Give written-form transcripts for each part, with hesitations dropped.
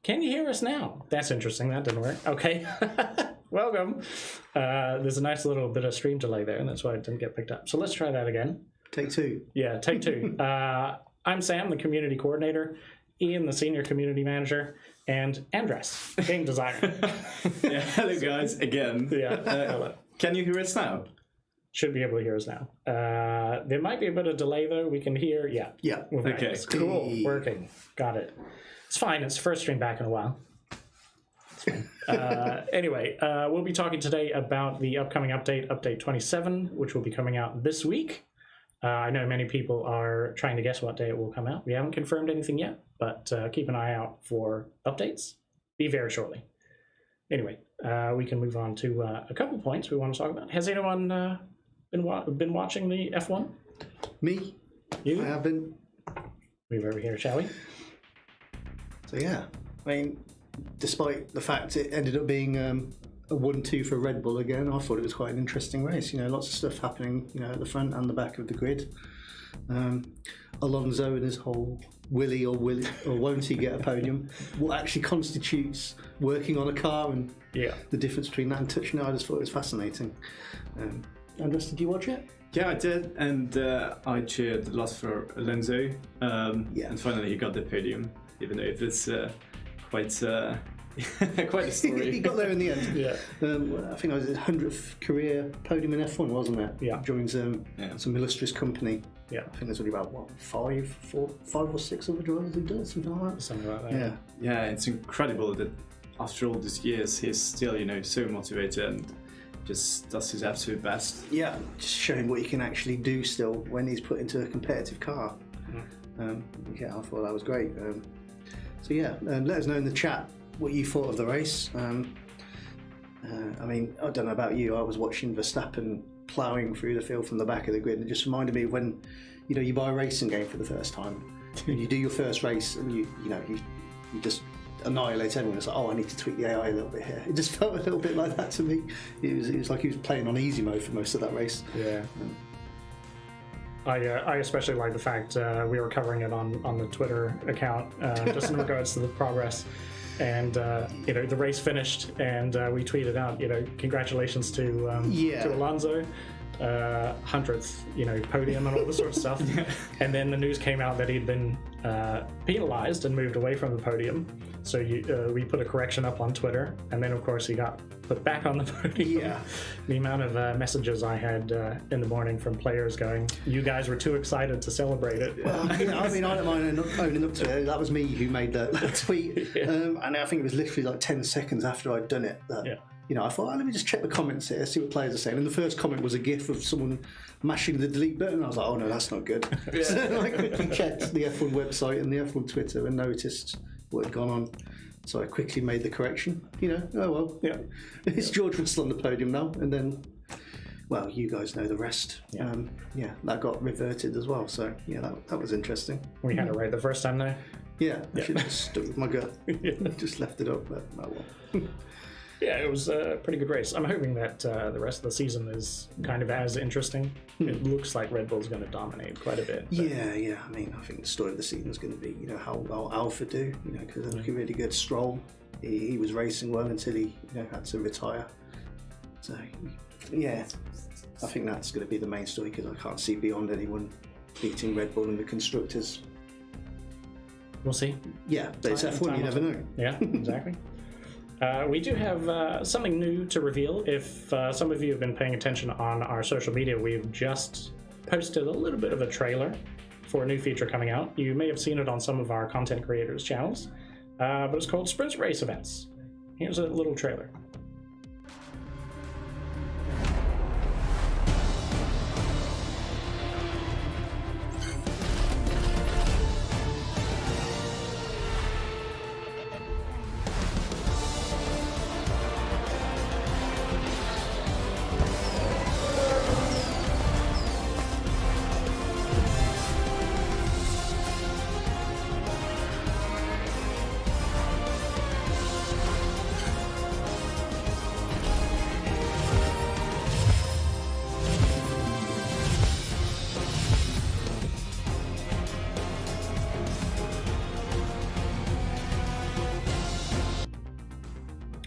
Can you hear us now? That's interesting. That didn't work. Okay. Welcome. There's a nice little bit of stream delay there, and that's why it didn't get picked up. So let's try that again. Take two. Yeah, take two. I'm Sam, the community coordinator, Ian, the senior community manager, and Andras, game designer. Yeah, hello guys, again. Yeah. Can you hear us now? Should be able to hear us now. There might be a bit of delay though. We can hear. Yeah. Yeah. Okay. Cool. Working. Got it. It's fine. It's the first stream back in a while. It's fine. Anyway, we'll be talking today about the upcoming update, Update 27, which will be coming out this week. I know many people are trying to guess what day it will come out. We haven't confirmed anything yet, but keep an eye out for updates. Be very shortly. Anyway, we can move on to a couple points we want to talk about. Has anyone been watching the F1? Me? You? I have been. Move over here, shall we? So yeah, I mean, despite the fact it ended up being a 1-2 for Red Bull again, I thought it was quite an interesting race. You know, lots of stuff happening, you know, at the front and the back of the grid. Alonso and his whole will he or won't he get a podium? What actually constitutes working on a car and the difference between that and touching it, I just thought it was fascinating. Andras, did you watch it? Yeah, I did, and I cheered a lot for Alonso. And finally he got the podium, even though it was quite a story. He got there in the end. Yeah. I think it was his 100th career podium in F1, wasn't it? Yeah. Joined some illustrious company. Yeah. I think there's only about, what, five or six other drivers who did it, something like that. Something like that. Yeah. Yeah, it's incredible that after all these years he's still, you know, so motivated and just does his absolute best. Yeah, just showing what he can actually do still when he's put into a competitive car. Yeah, I thought that was great. So yeah, let us know in the chat what you thought of the race. I mean, I don't know about you, I was watching Verstappen ploughing through the field from the back of the grid, and it just reminded me when, you know, you buy a racing game for the first time and you do your first race and you just annihilate everyone. It's like, oh, I need to tweak the AI a little bit here. It just felt a little bit like that to me. It was like he was playing on easy mode for most of that race. Yeah. I especially like the fact we were covering it on the Twitter account, just in regards to the progress. And you know, the race finished, and we tweeted out, you know, congratulations to Alonso, 100th, you know, podium and all this sort of stuff. And then the news came out that he'd been penalized and moved away from the podium. So we put a correction up on Twitter, and then of course he got put back on the podium. Yeah. The amount of messages I had in the morning from players going, "You guys were too excited to celebrate it." Well, you know, I mean, I don't mind owning up to it. That was me who made that tweet, and I think it was literally like 10 seconds after I'd done it that you know, I thought, let me just check the comments here, see what players are saying. And the first comment was a gif of someone mashing the delete button. I was like, oh no, that's not good. So I quickly checked the F1 website and the F1 Twitter and noticed what had gone on. So I quickly made the correction. You know, oh well, it's George Russell on the podium now. And then, well, you guys know the rest. Yeah, that got reverted as well. So yeah, that was interesting. We had it right the first time though. Yeah, I should have just stuck with my gut. Just left it up, but oh well. Yeah, it was a pretty good race. I'm hoping that the rest of the season is kind of as interesting. It looks like Red Bull's going to dominate quite a bit. Yeah. I mean, I think the story of the season is going to be, you know, how well Alpha do. You know, because they're looking really good. Stroll, he was racing well until he, you know, had to retire. So yeah, I think that's going to be the main story because I can't see beyond anyone beating Red Bull in the constructors. We'll see. Yeah, but it's F1. You never know. Yeah, exactly. We do have something new to reveal. If some of you have been paying attention on our social media, we've just posted a little bit of a trailer for a new feature coming out. You may have seen it on some of our content creators' channels, but it's called Sprint Race Events. Here's a little trailer.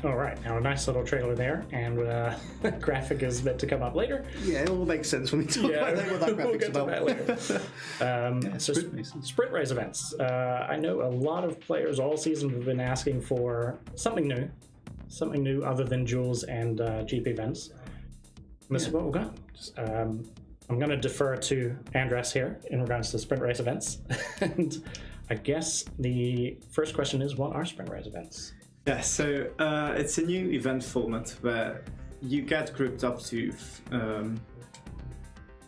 All right, now a nice little trailer there, and graphic is meant to come up later. Yeah, it all makes sense when we talk about what that we'll graphic's get to about. that later. So sprint race events. I know a lot of players all season have been asking for something new other than duels and GP events. This is what we've got. I'm going to defer to Andras here in regards to sprint race events. And I guess the first question is, what are sprint race events? Yeah, so it's a new event format where you get grouped up to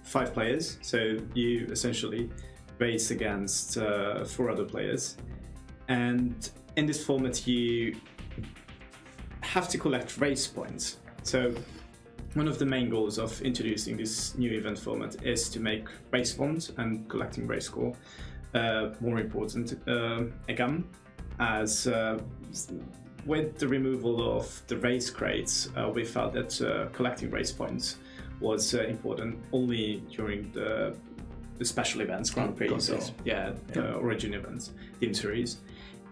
5 players. So you essentially race against 4 other players. And in this format, you have to collect race points. So one of the main goals of introducing this new event format is to make race bonds and collecting race score more important again, as with the removal of the race crates, we felt that collecting race points was important only during the special events, Grand Prix, the origin events, team series.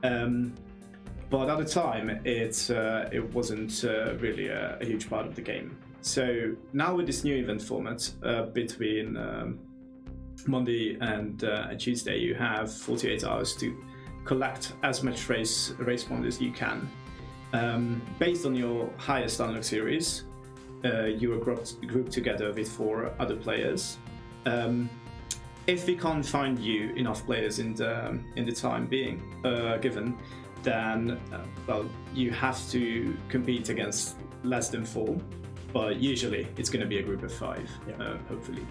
But at the time, it wasn't really a huge part of the game. So now with this new event format, between Monday and Tuesday, you have 48 hours to collect as much race bond as you can. Based on your highest unlock series, you are grouped together with 4 other players. If we can't find you enough players in the time being given, then you have to compete against less than 4. But usually it's going to be a group of 5, hopefully.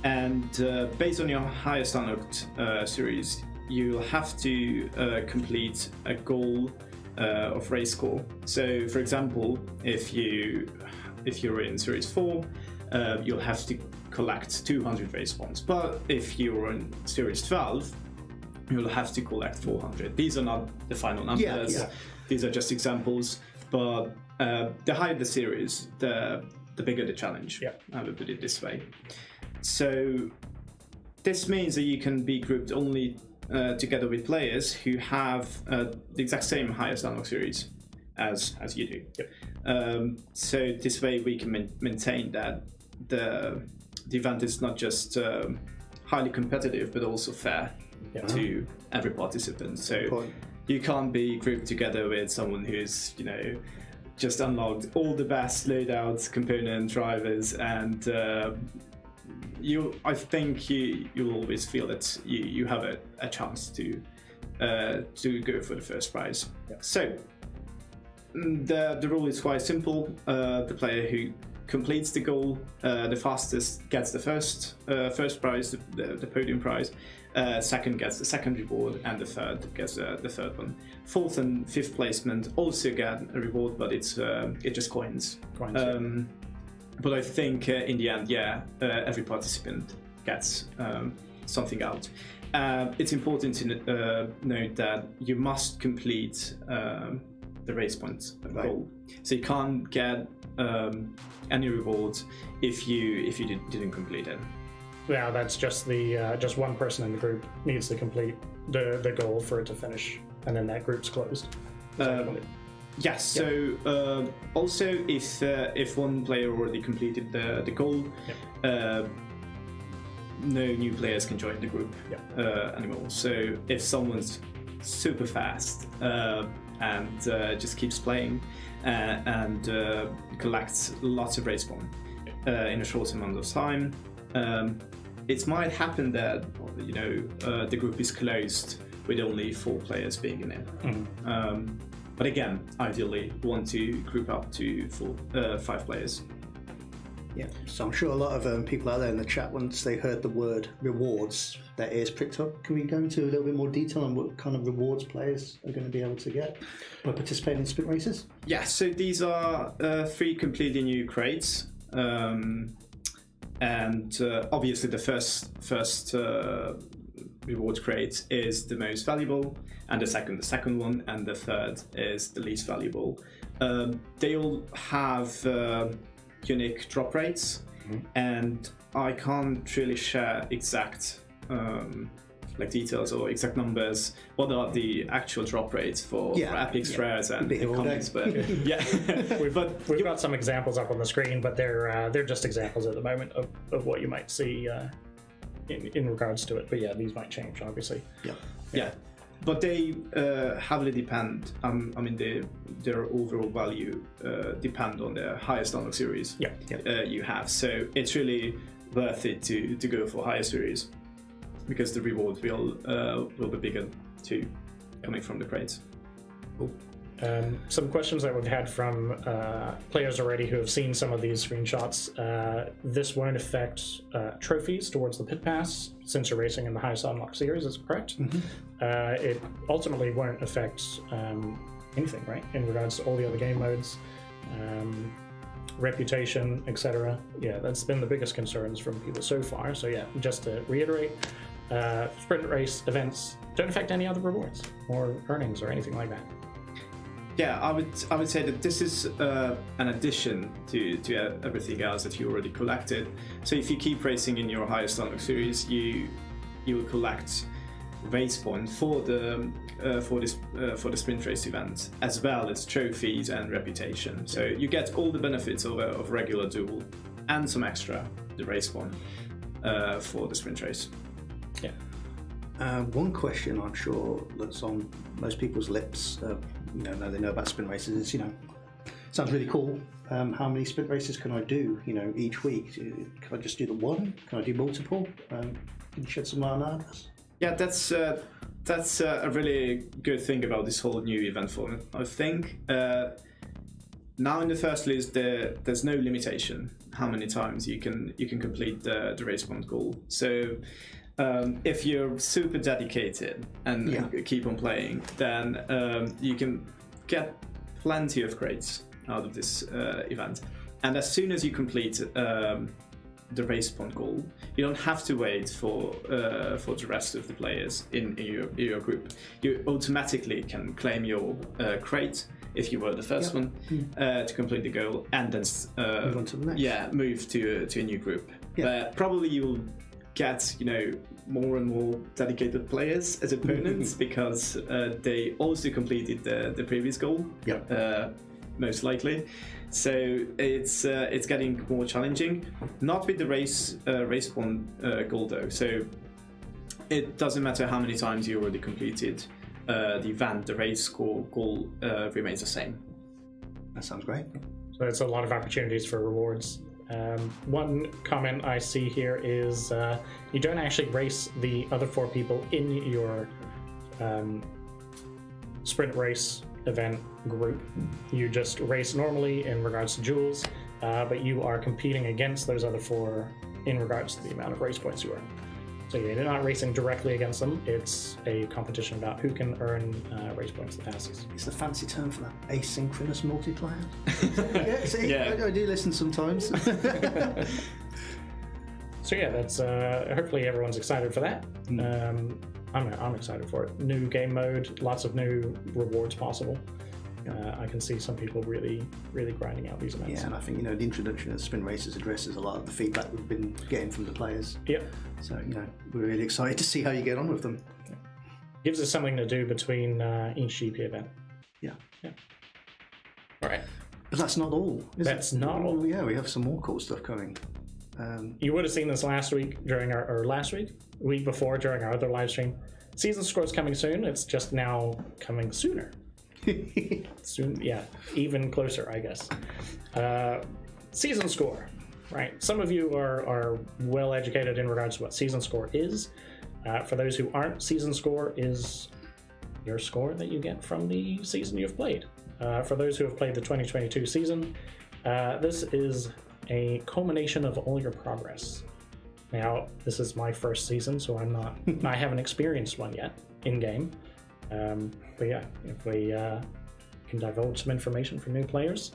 And based on your highest unlocked series, you'll have to complete a goal of race score. So, for example, if you're in Series 4, you'll have to collect 200 race bonds. But if you're in Series 12, you'll have to collect 400. These are not the final numbers. These are just examples. But the higher the series, the bigger the challenge. I would put it this way. So this means that you can be grouped only together with players who have the exact same highest unlock series as you do. So this way we can maintain that the event is not just highly competitive but also fair to every participant. So you can't be grouped together with someone who's just unlocked all the best loadouts, component drivers, and I think you'll always feel that you have a chance to go for the first prize. So the rule is quite simple. The player who completes the goal the fastest gets the first prize, the podium prize. Second gets the second reward, and the third gets the third one. Fourth and fifth placement also get a reward, but it's just coins. But I think in the end, every participant gets something out. It's important to note that you must complete the race points goal. So you can't get any rewards if you didn't complete it. Yeah, that's just just one person in the group needs to complete the goal for it to finish, and then that group's closed. Yes. So also, if one player already completed the goal, no new players can join the group anymore. So if someone's super fast and just keeps playing and collects lots of race points in a short amount of time, it might happen that the group is closed with only 4 players being in it. But again, ideally, want to group up to 5 players. Yeah, so I'm sure a lot of people out there in the chat, once they heard the word rewards, their ears pricked up. Can we go into a little bit more detail on what kind of rewards players are going to be able to get by participating in sprint races? Yeah, so these are 3 completely new crates. And obviously the first reward crate is the most valuable, and the second one, and the third is the least valuable. They all have unique drop rates, and I can't really share exact like details or exact numbers. What are the actual drop rates for epics, rares, and commons? But yeah, we've got some examples up on the screen, but they're just examples at the moment of what you might see in regards to it. But yeah, these might change, obviously. Yeah. But they heavily depend. Their overall value depend on the highest unlock series you have. So it's really worth it to go for higher series, because the reward will be bigger too, coming from the crates. Cool. Some questions that we've had from players already who have seen some of these screenshots. This won't affect trophies towards the pit pass, since you're racing in the highest unlock series, is correct? It ultimately won't affect anything, right, in regards to all the other game modes, reputation, etc. Yeah, that's been the biggest concerns from people so far. So yeah, just to reiterate, sprint race events don't affect any other rewards or earnings or anything like that. Yeah, I would say that this is an addition to everything else that you already collected. So if you keep racing in your highest unlock series, you will collect race points for the sprint race event, as well as trophies and reputation. So you get all the benefits of regular duel and some extra, the race one, for the sprint race. Yeah. One question I'm sure that's on most people's lips, now they know about sprint races, is, sounds really cool. How many sprint races can I do, each week? Can I just do the one? Can I do multiple? Can you shed some light on that? Yeah, that's a really good thing about this whole new event format, I think. Now in the first list, there's no limitation how many times you can complete the race point goal. So if you're super dedicated and keep on playing, then you can get plenty of crates out of this event. And as soon as you complete the race point goal, you don't have to wait for the rest of the players in your group. You automatically can claim your crate if you were the first one to complete the goal, and then move on to the next. Move to a new group. But probably you'll get more and more dedicated players as opponents because they also completed the previous goal. Most likely. So it's getting more challenging. Not with the race one goal though. So it doesn't matter how many times you already completed the event. The race score goal remains the same. That sounds great. So it's a lot of opportunities for rewards. One comment I see here is you don't actually race the other 4 people in your sprint race event group. You just race normally in regards to duels, but you are competing against those other 4 in regards to the amount of race points you earn. So you're not racing directly against them. It's a competition about who can earn race points the fastest. It's the fancy term for that, asynchronous multiplayer. I do listen sometimes. So yeah, that's hopefully everyone's excited for that. I'm excited for it. New game mode, lots of new rewards possible. I can see some people really grinding out these events. Yeah, and I think the introduction of sprint races addresses a lot of the feedback we've been getting from the players. Yep. So we're really excited to see how you get on with them. Gives us something to do between each GP event. Yeah. All right. But that's not all. That's not all. Yeah, we have some more cool stuff coming. You would have seen this last week during week before during our other live stream. Season score's coming soon. It's just now coming sooner. Soon, yeah, even closer, I guess. Season score, right? Some of you are well educated in regards to what season score is. For those who aren't, season score is your score that you get from the season you've played. For those who have played the 2022 season, this is a culmination of all your progress. Now, this is my first season, so I haven't experienced one yet in game. But yeah, if we can divulge some information for new players,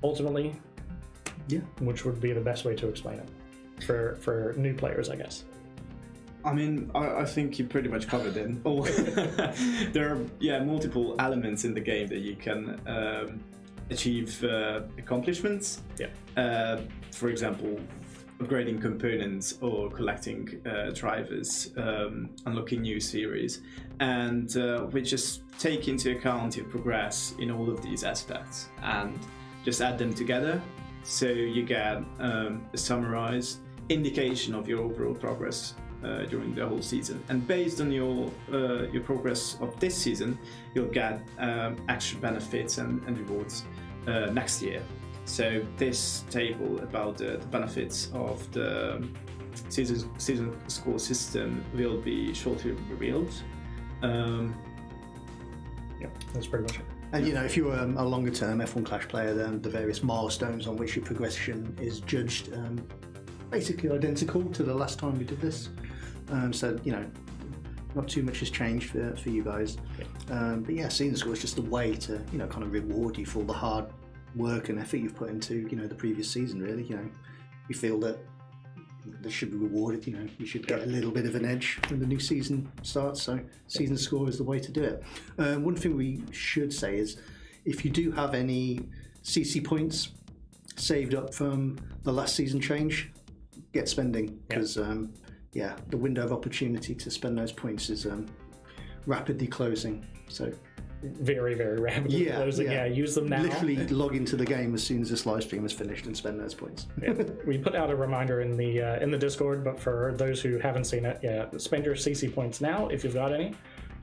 ultimately, which would be the best way to explain it for new players, I guess. I mean, I think you pretty much covered it. There are multiple elements in the game that you can achieve accomplishments. Yeah. For example, upgrading components or collecting drivers, unlocking new series, and we just take into account your progress in all of these aspects and just add them together, so you get a summarized indication of your overall progress during the whole season. And based on your progress of this season, you'll get extra benefits and rewards next year. So this table about the benefits of the season score system will be shortly revealed. Yeah, that's pretty much it. And you know, if you're a longer term F1 Clash player, then the various milestones on which your progression is judged basically identical to the last time we did this. So you know, not too much has changed for you guys. Yeah. But yeah, season score is just a way to, you know, kind of reward you for all the hard work and effort you've put into, you know, the previous season. Really, you know, you feel that they should be rewarded. You know, you should get a little bit of an edge when the new season starts. So season score is the way to do it. One thing we should say is, if you do have any CC points saved up from the last season change, get spending, because the window of opportunity to spend those points is rapidly closing. So very, very rapidly closing. Yeah, use them now. Literally log into the game as soon as this live stream is finished and spend those points. We put out a reminder in the Discord, but for those who haven't seen it, spend your CC points now if you've got any.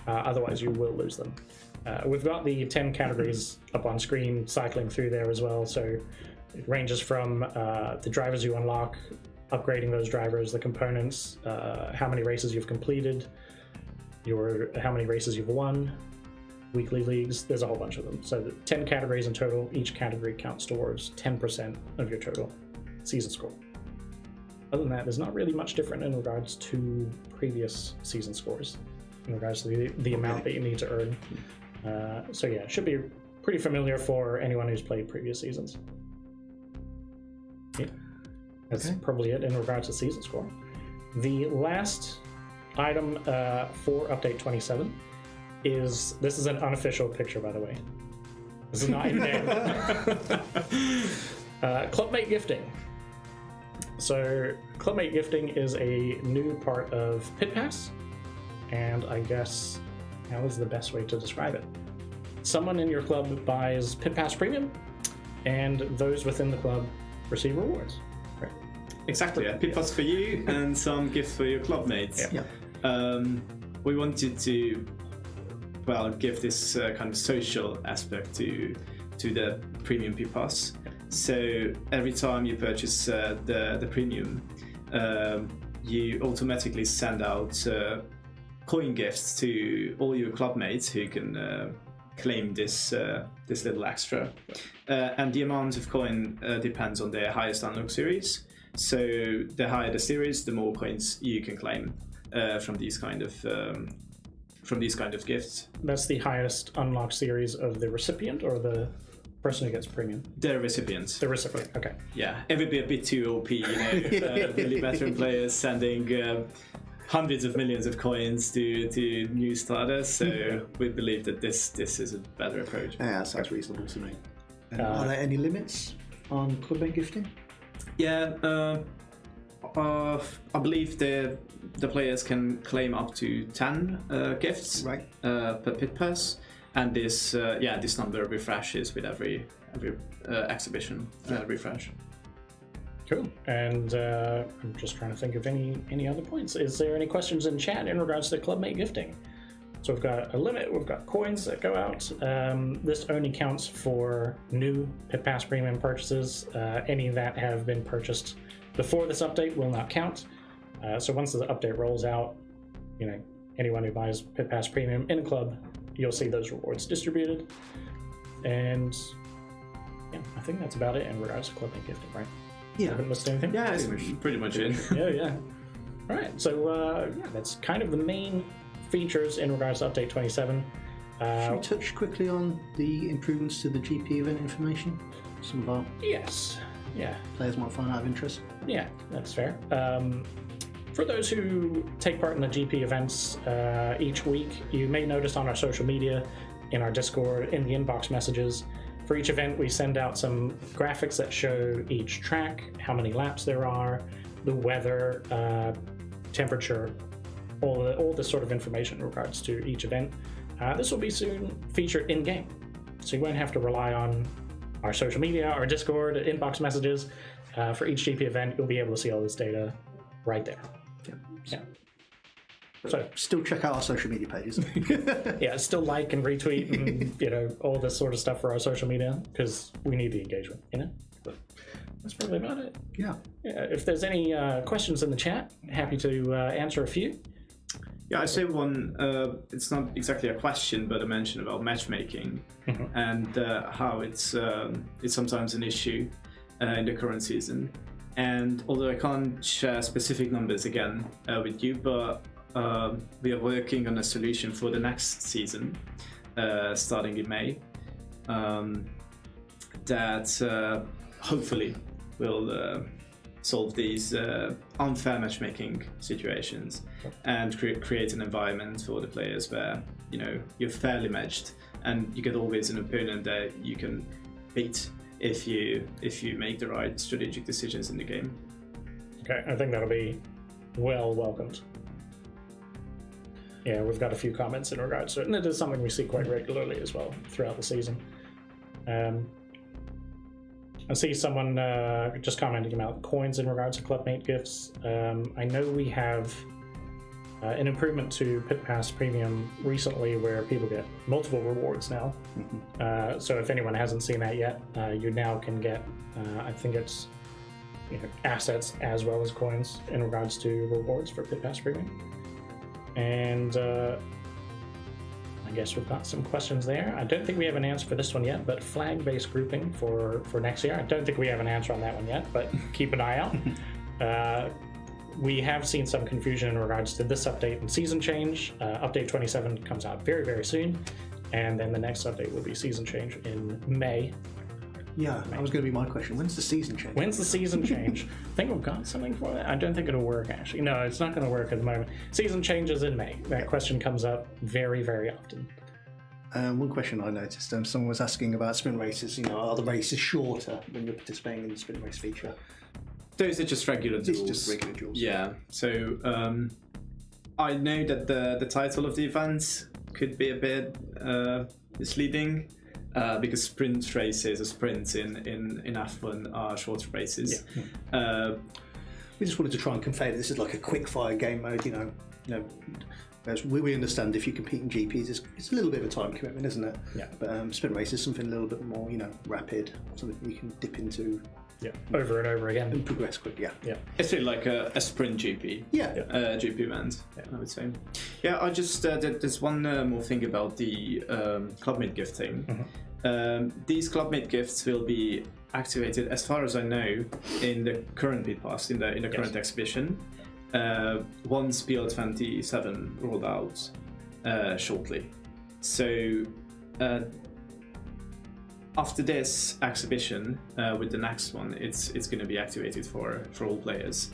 Otherwise, you will lose them. We've got the 10 categories up on screen, cycling through there as well. So it ranges from the drivers you unlock, upgrading those drivers, the components, how many races you've completed, how many races you've won, weekly leagues. There's a whole bunch of them. So 10 categories in total. Each category counts towards 10% of your total season score. Other than that, there's not really much different in regards to previous season scores, in regards to the amount that you need to earn. So yeah, it should be pretty familiar for anyone who's played previous seasons. Yeah. That's probably it in regards to season score. The last item for update 27 is, this is an unofficial picture, by the way. This is not in there. Clubmate gifting. So Clubmate gifting is a new part of Pit Pass, and I guess how is the best way to describe it? Someone in your club buys Pit Pass Premium, and those within the club receive rewards. Right. Exactly, a Pit Pass for you and some gifts for your club mates. Yeah. We wanted to, well, give this kind of social aspect to the premium Pit Pass. So every time you purchase the premium, you automatically send out coin gifts to all your club mates who can claim this little extra. And the amount of coin depends on their highest unlock series. So the higher the series, the more coins you can claim from these kind of gifts. That's the highest unlock series of the recipient or the person who gets premium? The recipients. The recipient, okay. Yeah, it would be a bit too OP, you know, really veteran players sending hundreds of millions of coins to new starters. So we believe that this is a better approach. Yeah, that sounds reasonable to me. Are there any limits on clubmate gifting? Yeah, I believe the players can claim up to 10 gifts per Pit Pass, and this number refreshes with every exhibition refresh. Cool. And I'm just trying to think of any other points. Is there any questions in chat in regards to clubmate gifting? So we've got a limit, we've got coins that go out. This only counts for new Pit Pass Premium purchases. Any that have been purchased before this update will not count. So once the update rolls out, you know, anyone who buys Pit Pass Premium in a club, you'll see those rewards distributed. And yeah, I think that's about it in regards to clubmate gifting, right? Yeah. I haven't missed anything? Yeah, it's pretty much it. Yeah. All right, so that's kind of the main features in regards to update 27. Should we touch quickly on the improvements to the GP event information? Some of our players might find that of interest. Yeah, that's fair. For those who take part in the GP events each week, you may notice on our social media, in our Discord, in the inbox messages, for each event we send out some graphics that show each track, how many laps there are, the weather, temperature, all this sort of information in regards to each event. This will be soon featured in game, so you won't have to rely on our social media, our Discord, inbox messages. For each GP event, you'll be able to see all this data right there. Yeah. So still check out our social media pages. yeah, still like and retweet and all this sort of stuff for our social media, because we need the engagement, But that's probably about it. Yeah. If there's any questions in the chat, happy to answer a few. Yeah, I say one. It's not exactly a question, but a mention about matchmaking and how it's sometimes an issue in the current season. And although I can't share specific numbers again with you, but we are working on a solution for the next season, starting in May, that hopefully will solve these unfair matchmaking situations and create an environment for the players where you're fairly matched and you get always an opponent that you can beat if you make the right strategic decisions in the game. Okay, I think that'll be well welcomed. Yeah, we've got a few comments in regards to it, and it is something we see quite regularly as well throughout the season. I see someone just commenting about coins in regards to clubmate gifts. I know we have an improvement to Pit Pass Premium recently where people get multiple rewards now. So if anyone hasn't seen that yet, you now can get, I think it's assets as well as coins in regards to rewards for Pit Pass Premium. And I guess we've got some questions there. I don't think we have an answer for this one yet, but flag-based grouping for next year. I don't think we have an answer on that one yet, but keep an eye out. We have seen some confusion in regards to this update and season change. Update 27 comes out very, very soon. And then the next update will be season change in May. Yeah, that was going to be my question. When's the season change? When's the season change? I think we've got something for that. I don't think it'll work, actually. No, it's not going to work at the moment. Season changes in May. That question comes up very, very often. One question I noticed, someone was asking about sprint races. Are the races shorter when you're participating in the sprint race feature? Those are just regular duels. It's just regular duels. Yeah. So I know that the title of the event could be a bit misleading. Because sprint races or sprints in F1 are shorter races. Yeah. We just wanted to try and convey that this is like a quick fire game mode, whereas we understand if you compete in GPs, it's a little bit of a time commitment, isn't it? Yeah. But sprint race is something a little bit more, rapid, something you can dip into. Yeah. Over and over again. And progress quickly, yeah. It's really like a sprint GP. Yeah. GP event, I would say. Yeah, I just, there's one more thing about the clubmate gift thing. These clubmate gifts will be activated, as far as I know, in the current Pit Pass, in the current exhibition, once PL27 rolled out shortly. So after this exhibition, with the next one, it's going to be activated for all players.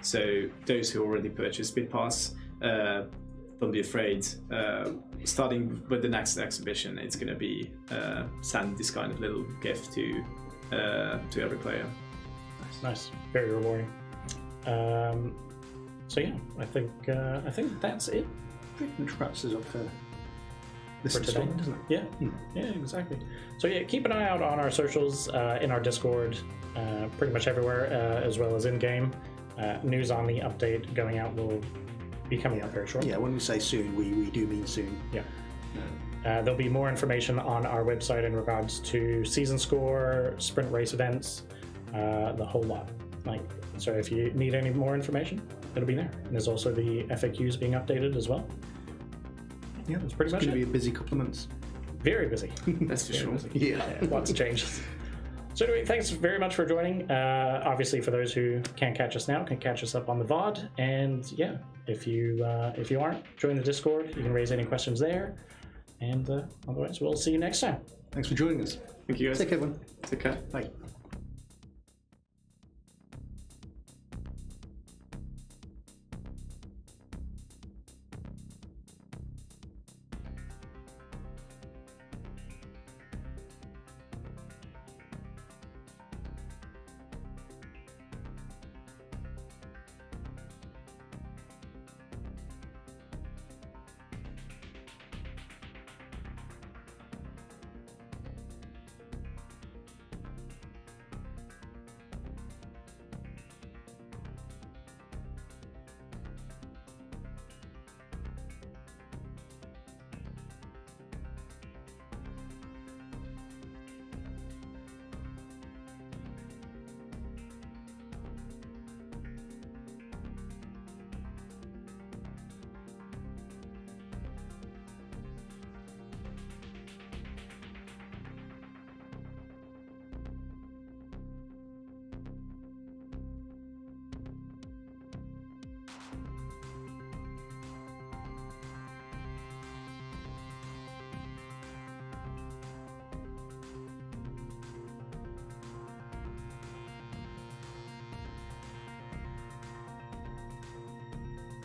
So those who already purchased Pit Pass, don't be afraid. Starting with the next exhibition, it's going to be send this kind of little gift to every player. Nice, very rewarding. So yeah, I think that's it. Pretty much wraps us up for today, doesn't it? Yeah, yeah, exactly. So yeah, keep an eye out on our socials, in our Discord, pretty much everywhere, as well as in game. News on the update going out will be coming out very shortly. Yeah, when we say soon, we do mean soon. Yeah. There'll be more information on our website in regards to season score, sprint race events, the whole lot. So if you need any more information, it'll be there. And there's also the FAQs being updated as well. Yeah, that's pretty much it. It's going to be a busy couple of months. Very busy. That's for sure. Busy. Yeah. Lots of changes. So anyway, thanks very much for joining. Obviously, for those who can't catch us now, can catch us up on the VOD. And yeah, if you aren't, join the Discord. You can raise any questions there. And otherwise, we'll see you next time. Thanks for joining us. Thank you guys. Take care, everyone. Take care. Bye.